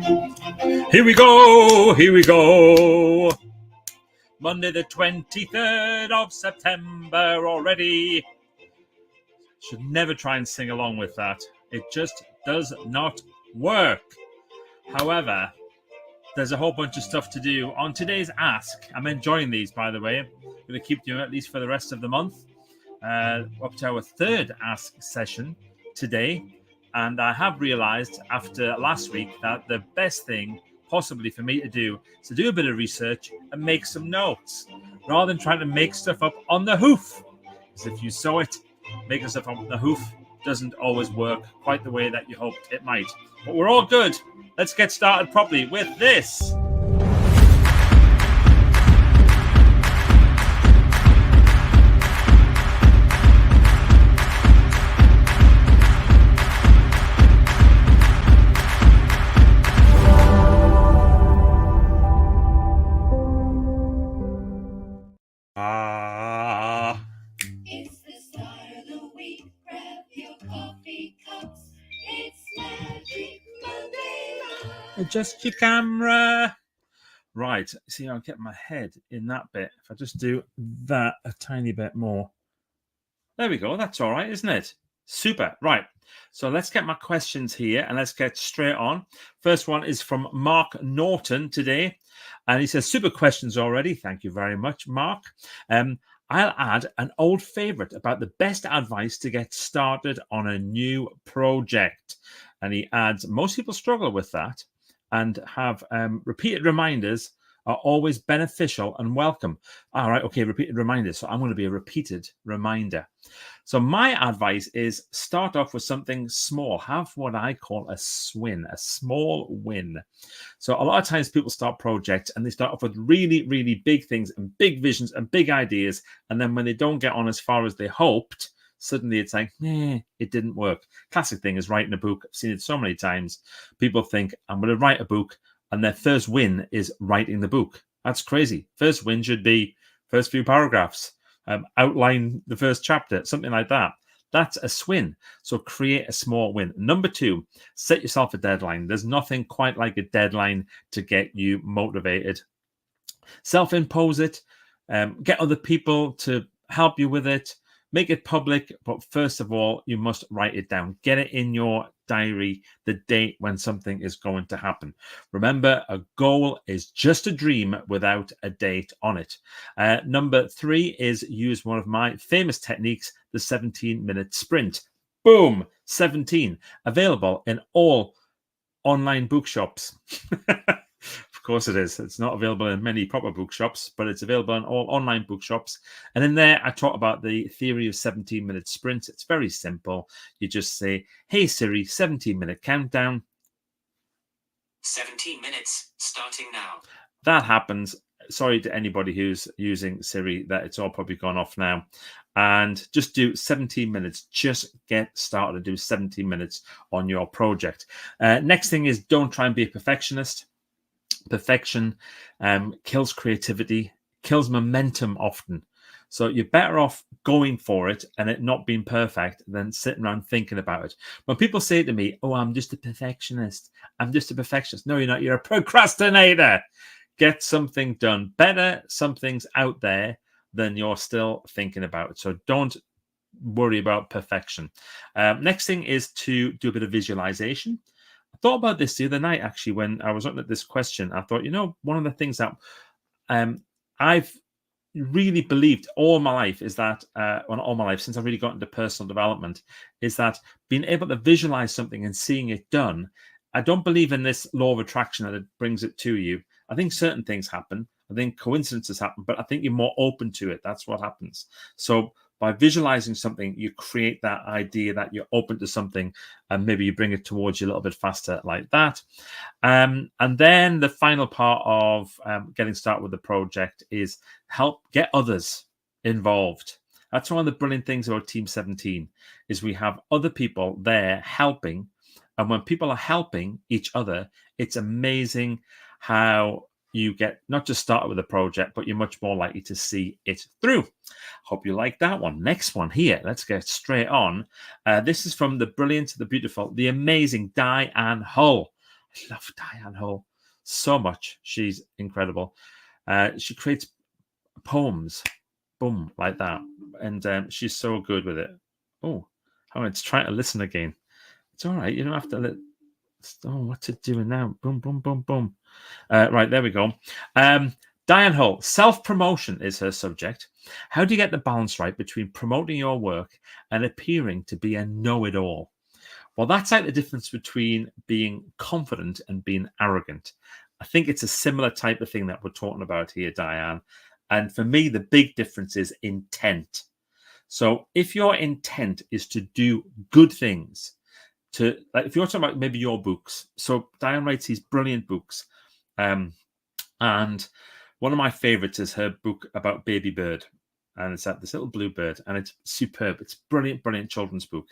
Here we go, here we go. Monday the 23rd of September already. Should never try and sing along with that. It just does not work. However, there's a whole bunch of stuff to do on today's Ask. I'm enjoying these, by the way. I'm going to keep doing it at least for the rest of the month. Up to our third Ask session today. And I have realized after last week that the best thing possibly for me to do is to do a bit of research and make some notes rather than trying to make stuff up on the hoof. Because if you saw it, making stuff up on the hoof doesn't always work quite the way that you hoped it might. But we're all good. Let's get started properly with this. It's the start of the week. Grab your coffee cups. It's Magic Monday. Adjust your camera. Right. See, I'll get my head in that bit. If I just do that a tiny bit more. There we go. That's all right, isn't it? Super. Right. So let's get my questions here and let's get straight on. First one is from Mark Norton today. And he says, super questions already. Thank you very much, Mark. I'll add an old favorite about the best advice to get started on a new project. And he adds, most people struggle with that and have repeated reminders are always beneficial and welcome. All right, okay, repeated reminders. So I'm going to be a repeated reminder. So my advice is start off with something small. Have what I call a swin, a small win. So a lot of times people start projects and they start off with really, really big things and big visions and big ideas. And then when they don't get on as far as they hoped, suddenly it's like, it didn't work. Classic thing is writing a book. I've seen it so many times. People think, I'm going to write a book, and their first win is writing the book. That's crazy. First win should be first few paragraphs, outline the first chapter, something like that. That's a swin. So create a small win. Number 2, set yourself a deadline. There's nothing quite like a deadline to get you motivated. Self-impose it. Get other people to help you with it. Make it public, but first of all, you must write it down. Get it in your diary, the date when something is going to happen. Remember, a goal is just a dream without a date on it. Number 3 is use one of my famous techniques, the 17-minute sprint. Boom, 17. Available in all online bookshops. Of course it is. It's not available in many proper bookshops, but it's available in all online bookshops. And in there, I talk about the theory of 17-minute sprints. It's very simple. You just say, hey, Siri, 17-minute countdown. 17 minutes, starting now. That happens. Sorry to anybody who's using Siri that it's all probably gone off now. And just do 17 minutes. Just get started and do 17 minutes on your project. Next thing is don't try and be a perfectionist. Perfection kills creativity, kills momentum often. So you're better off going for it and it not being perfect than sitting around thinking about it. When people say to me, oh, I'm just a perfectionist. I'm just a perfectionist. No, you're not. You're a procrastinator. Get something done. Better something's out there than you're still thinking about it. So don't worry about perfection. Next thing is to do a bit of visualization. I thought about this the other night, actually, when I was looking at this question. I thought, one of the things that I've really believed all my life is that, well, not all my life, since I've really got into personal development, is that being able to visualize something and seeing it done. I don't believe in this law of attraction that it brings it to you. I think certain things happen. I think coincidences happen, but I think you're more open to it. That's what happens. So by visualizing something, you create that idea that you're open to something, and maybe you bring it towards you a little bit faster like that. And then the final part of getting started with the project is help get others involved. That's one of the brilliant things about Team 17 is we have other people there helping. And when people are helping each other, it's amazing how you get not just started with a project, but you're much more likely to see it through. Hope you like that one. Next one here. Let's get straight on. This is from the brilliant, the beautiful, the amazing Diane Hull. I love Diane Hull so much. She's incredible. She creates poems, boom, like that. And she's so good with it. Oh, it's trying to listen again. It's all right. You don't have to what's it doing now? Boom, boom, boom, boom. Right, there we go. Diane Hull, self-promotion is her subject. How do you get the balance right between promoting your work and appearing to be a know-it-all? Well, that's like the difference between being confident and being arrogant. I think it's a similar type of thing that we're talking about here, Diane. And for me, the big difference is intent. So if your intent is to do good things, if you're talking about maybe your books, so Diane writes these brilliant books, and one of my favorites is her book about Baby Bird, and it's this little blue bird, and it's superb. It's brilliant children's book.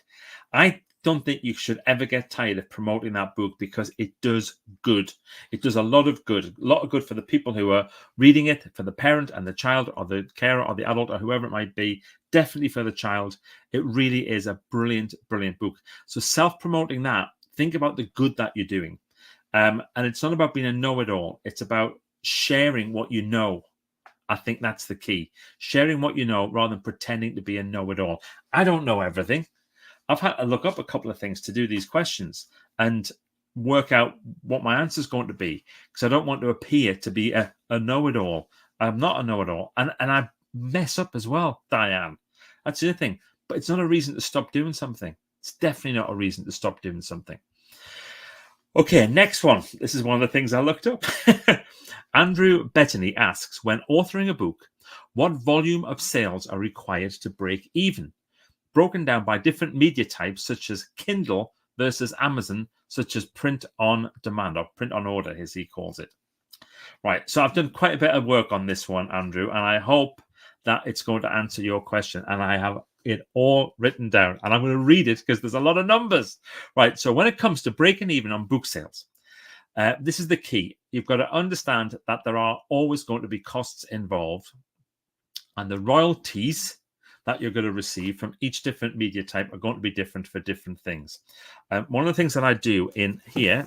I don't think you should ever get tired of promoting that book because it does good. It does a lot of good for the people who are reading it, for the parent and the child or the carer or the adult or whoever it might be, definitely for the child. It really is a brilliant book. So self-promoting that, think about the good that you're doing. And it's not about being a know-it-all. It's about sharing what you know. I think that's the key. Sharing what you know rather than pretending to be a know-it-all. I don't know everything. I've had to look up a couple of things to do these questions and work out what my answer is going to be because I don't want to appear to be a know-it-all. I'm not a know-it-all. And I mess up as well, Diane. That's the other thing. But it's not a reason to stop doing something. It's definitely not a reason to stop doing something. Okay, next one. This is one of the things I looked up. Andrew Bettany asks, when authoring a book, what volume of sales are required to break even? Broken down by different media types, such as Kindle versus Amazon, such as print on demand or print on order, as he calls it. Right. So I've done quite a bit of work on this one, Andrew, and I hope that it's going to answer your question. And I have it all written down, and I'm going to read it because there's a lot of numbers. Right. So when it comes to breaking even on book sales, this is the key. You've got to understand that there are always going to be costs involved, and the royalties that you're going to receive from each different media type are going to be different for different things. One of the things that I do in here,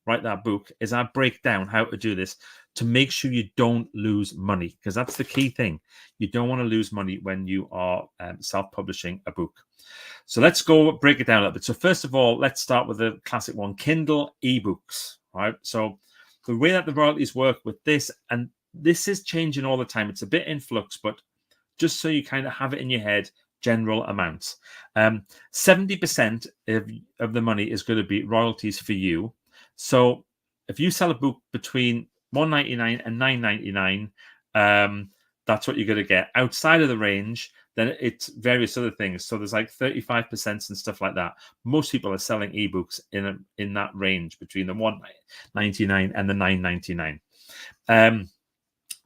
write that book, is I break down how to do this to make sure you don't lose money, because that's the key thing. You don't want to lose money when you are self-publishing a book. So let's go break it down a little bit. So first of all, let's start with the classic one, Kindle ebooks, right? So the way that the royalties work with this, and this is changing all the time. It's a bit in flux, but just so you kind of have it in your head, general amounts. 70% of the money is going to be royalties for you. So if you sell a book between $1.99 and $9.99, that's what you're going to get. Outside of the range, then it's various other things. So there's like 35% and stuff like that. Most people are selling ebooks in that range between the $1.99 and the $9.99.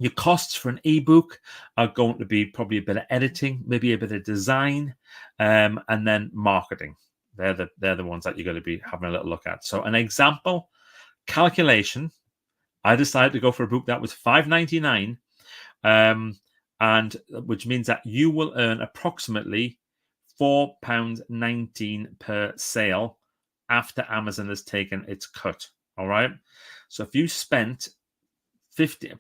Your costs for an ebook are going to be probably a bit of editing, maybe a bit of design, and then marketing. They're the ones that you're going to be having a little look at. So an example calculation, I decided to go for a book that was $5.99, and which means that you will earn approximately £4.19 per sale after Amazon has taken its cut. All right. So if you spent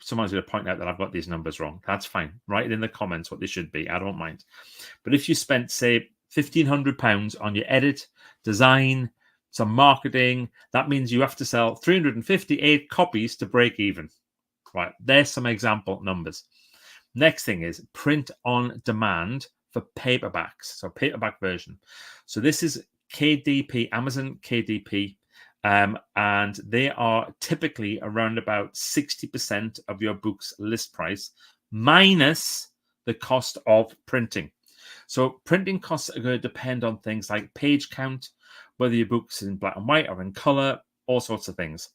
someone's going to point out that I've got these numbers wrong. That's fine. Write it in the comments what they should be. I don't mind. But if you spent, say, £1,500 on your edit, design, some marketing, that means you have to sell 358 copies to break even. Right. There's some example numbers. Next thing is print on demand for paperbacks. So paperback version. So this is KDP, Amazon KDP. And they are typically around about 60% of your book's list price minus the cost of printing. So printing costs are going to depend on things like page count, whether your book's in black and white or in color, all sorts of things.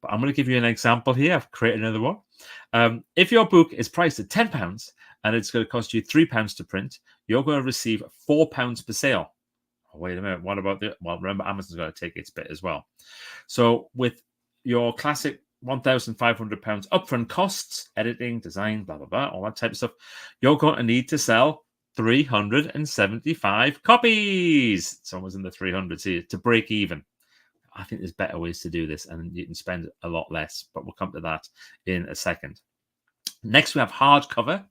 But I'm going to give you an example here. I've created another one. If your book is priced at £10 and it's going to cost you £3 to print, you're going to receive £4 per sale. Oh, wait a minute. What about well, remember, Amazon's going to take its bit as well. So with your classic £1,500 upfront costs, editing, design, blah, blah, blah, all that type of stuff, you're going to need to sell 375 copies. It's almost in the 300s here to break even. I think there's better ways to do this, and you can spend a lot less, but we'll come to that in a second. Next, we have hardcover.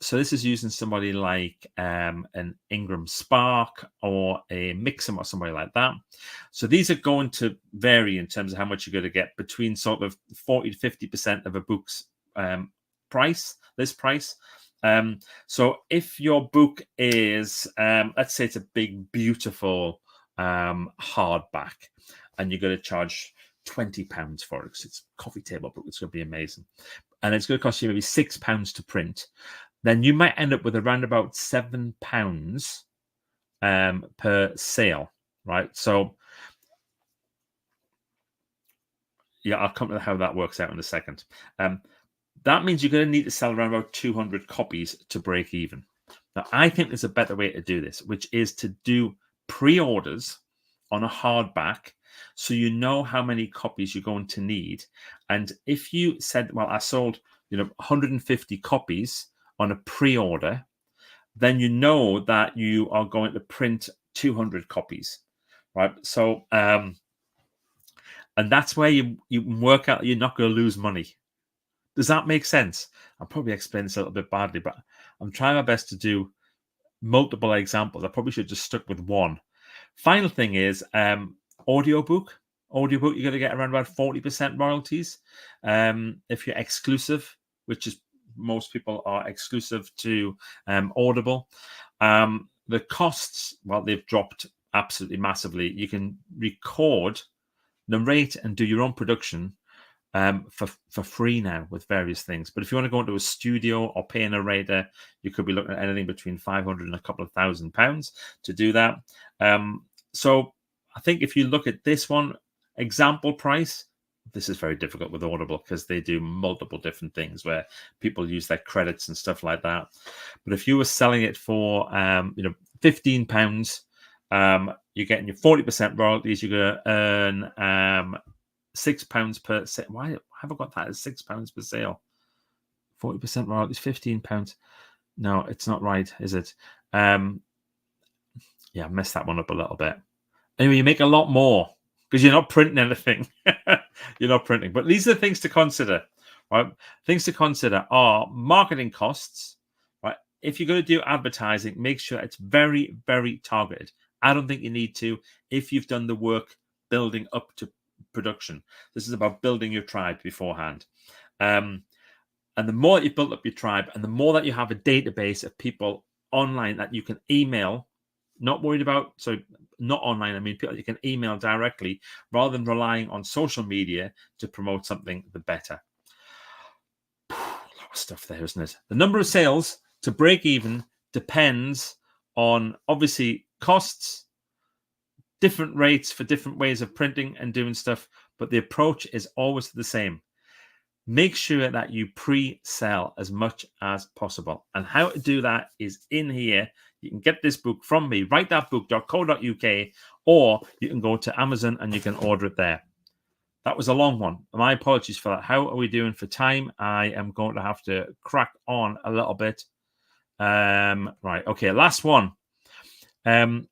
So this is using somebody like an Ingram Spark or a Mixam or somebody like that. So these are going to vary in terms of how much you're going to get, between sort of 40 to 50% of a book's price, list price. So if your book is, let's say it's a big, beautiful hardback, and you're going to charge £20 for it because it's a coffee table book, it's going to be amazing, and it's going to cost you maybe £6 to print, then you might end up with around about £7 per sale, right? So yeah, I'll come to how that works out in a second. That means you're going to need to sell around about 200 copies to break even. Now, I think there's a better way to do this, which is to do pre-orders on a hardback, so you know how many copies you're going to need. And if you said, well, I sold 150 copies on a pre-order, then you know that you are going to print 200 copies, right? So and that's where you work out you're not going to lose money. Does that make sense? I'll probably explain this a little bit badly, but I'm trying my best to do multiple examples. I probably should have just stuck with one. Final thing is audiobook. You're going to get around about 40% royalties if you're exclusive, which is most people are exclusive to Audible. The costs, well, they've dropped absolutely massively. You can record, narrate, and do your own production for free now with various things. But if you want to go into a studio or pay a narrator, you could be looking at anything between £500 and a couple of £1,000 to do that. So I think if you look at this one, example price, this is very difficult with Audible because they do multiple different things where people use their credits and stuff like that. But if you were selling it for £15, you're getting your 40% royalties. You're going to earn £6 per sale. Why have I got that as £6 per sale? 40% royalties, £15. No, it's not right, is it? Yeah, I messed that one up a little bit. Anyway, you make a lot more because you're not printing anything. You're not printing. But these are the things to consider, right? Things to consider are marketing costs, right? If you're going to do advertising, make sure it's very, very targeted. I don't think you need to if you've done the work building up to production. This is about building your tribe beforehand. And the more that you've built up your tribe and the more that you have a database of people online that you can email, not worried about, so not online, I mean people you can email directly rather than relying on social media to promote something, the better. A lot of stuff there, isn't it? The number of sales to break even depends on obviously costs, different rates for different ways of printing and doing stuff, but the approach is always the same. Make sure that you pre-sell as much as possible. And how to do that is in here. You can get this book from me, writethatbook.co.uk, or you can go to Amazon and you can order it there. That was a long one. My apologies for that. How are we doing for time? I am going to have to crack on a little bit. Right. Okay. Last one. Clefly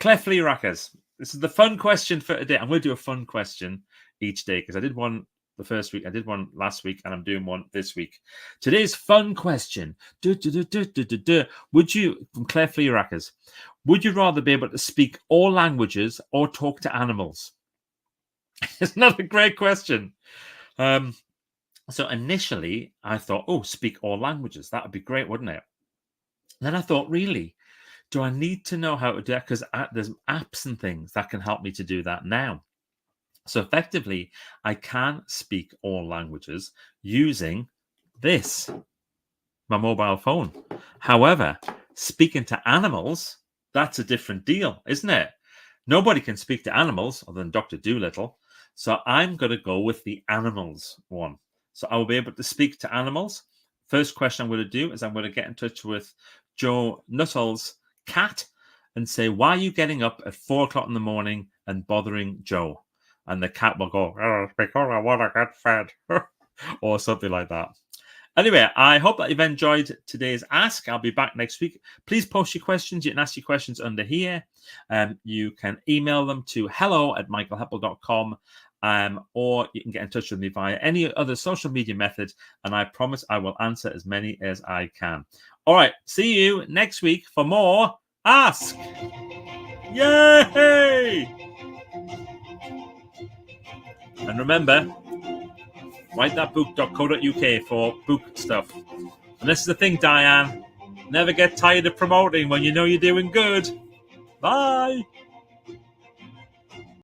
Rackers. This is the fun question for today. I'm going to do a fun question each day because I did one the first week, I did one last week, and I'm doing one this week. Today's fun question. Would you, from Clefly Rackers, would you rather be able to speak all languages or talk to animals? It's not a great question. So initially, I thought, speak all languages. That would be great, wouldn't it? Then I thought, really? Do I need to know how to do that? Because there's apps and things that can help me to do that now. So effectively, I can speak all languages using this, my mobile phone. However, speaking to animals, that's a different deal, isn't it? Nobody can speak to animals other than Dr. Dolittle. So I'm going to go with the animals one. So I will be able to speak to animals. First question I'm going to do is I'm going to get in touch with Joe Nuttall's cat and say, why are you getting up at 4 o'clock in the morning and bothering Joe? And the cat will go, because I want to get fed, or something like that. Anyway, I hope that you've enjoyed today's Ask. I'll be back next week. Please post your questions. You can ask your questions under here. You can email them to hello@michaelheppel.com, or you can get in touch with me via any other social media method, and I promise I will answer as many as I can. All right, see you next week for more Ask. Yay! And remember, writethатbook.co.uk for book stuff. And this is the thing, Diane. Never get tired of promoting when you know you're doing good. Bye.